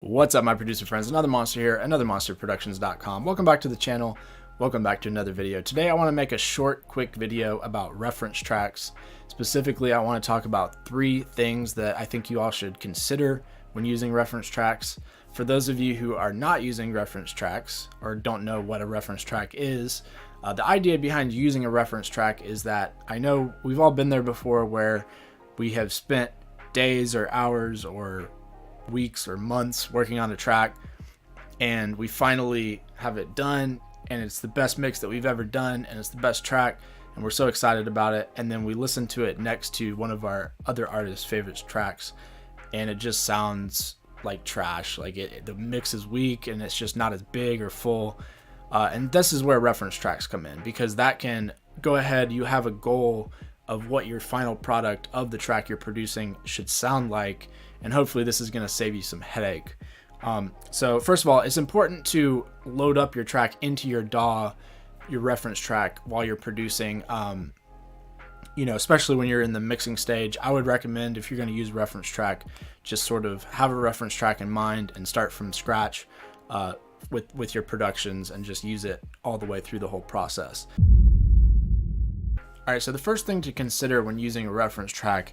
What's up, my producer friends? Another monster here, anothermonsterproductions.com. Welcome back to the channel. Welcome back to another video. Today I want to make a short, quick video about reference tracks. Specifically, I want to talk about 3 things that I think you all should consider when using reference tracks. For those of you who are not using reference tracks or don't know what a reference track is, the idea behind using a reference track is that I know we've all been there before where we have spent days or hours or weeks or months working on a track, and we finally have it done, and it's the best mix that we've ever done, and it's the best track, and we're so excited about it. And then we listen to it next to one of our other artists' favorite tracks, and it just sounds like trash. Like the mix is weak, and it's just not as big or full. And this is where reference tracks come in, because that can go ahead. You have a goal of what your final product of the track you're producing should sound like, and hopefully this is going to save you some headache. So first of all, it's important to load up your track into your DAW, your reference track, while you're producing. Especially when you're in the mixing stage, I would recommend, if you're going to use a reference track, just sort of have a reference track in mind and start from scratch with your productions, and just use it all the way through the whole process. All right, so the first thing to consider when using a reference track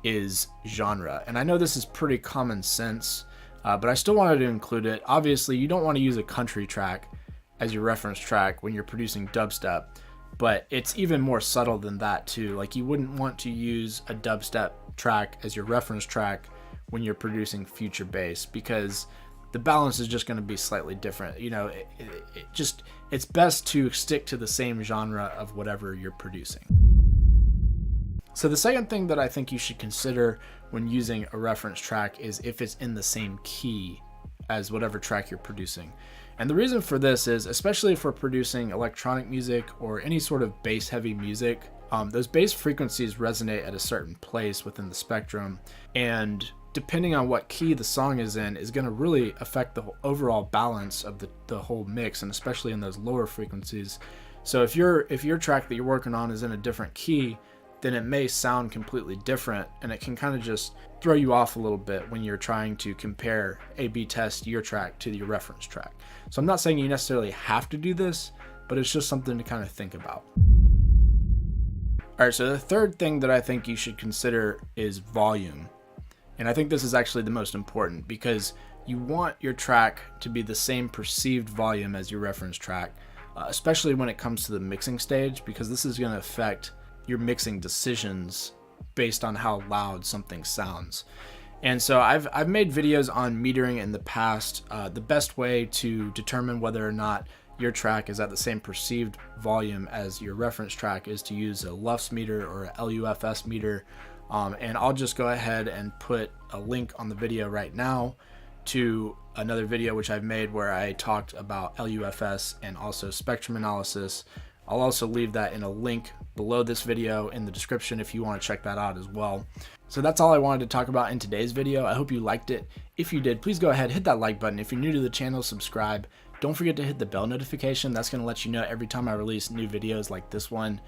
is genre. And I know this is pretty common sense, but I still wanted to include it. Obviously, you don't want to use a country track as your reference track when you're producing dubstep, but it's even more subtle than that too. Like, you wouldn't want to use a dubstep track as your reference track when you're producing future bass, because the balance is just going to be slightly different. It's best to stick to the same genre of whatever you're producing. So the second thing that I think you should consider when using a reference track is if it's in the same key as whatever track you're producing. And the reason for this is, especially if we're producing electronic music or any sort of bass heavy music, those bass frequencies resonate at a certain place within the spectrum, and depending on what key the song is in is going to really affect the overall balance of the whole mix, and especially in those lower frequencies. So if your track that you're working on is in a different key, then it may sound completely different, and it can kind of just throw you off a little bit when you're trying to compare A/B test your track to your reference track. So I'm not saying you necessarily have to do this, but it's just something to kind of think about. All right, so the third thing that I think you should consider is volume. And I think this is actually the most important, because you want your track to be the same perceived volume as your reference track, especially when it comes to the mixing stage, because this is going to affect your mixing decisions based on how loud something sounds. And so I've made videos on metering in the past. The best way to determine whether or not your track is at the same perceived volume as your reference track is to use a LUFS meter or a LUFS meter. And I'll just go ahead and put a link on the video right now to another video which I've made where I talked about LUFS and also spectrum analysis. I'll also leave that in a link below this video in the description if you want to check that out as well. So that's all I wanted to talk about in today's video. I hope you liked it. If you did, please go ahead, hit that like button. If you're new to the channel, subscribe. Don't forget to hit the bell notification. That's going to let you know every time I release new videos like this one.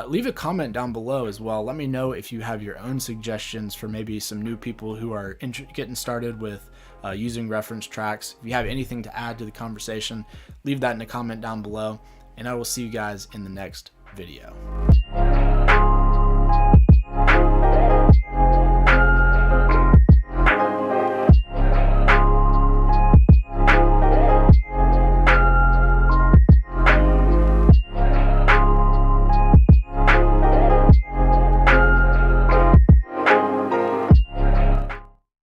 Leave a comment down below as well. Let me know if you have your own suggestions for maybe some new people who are getting started with using reference tracks. If you have anything to add to the conversation, leave that in a comment down below, and I will see you guys in the next video.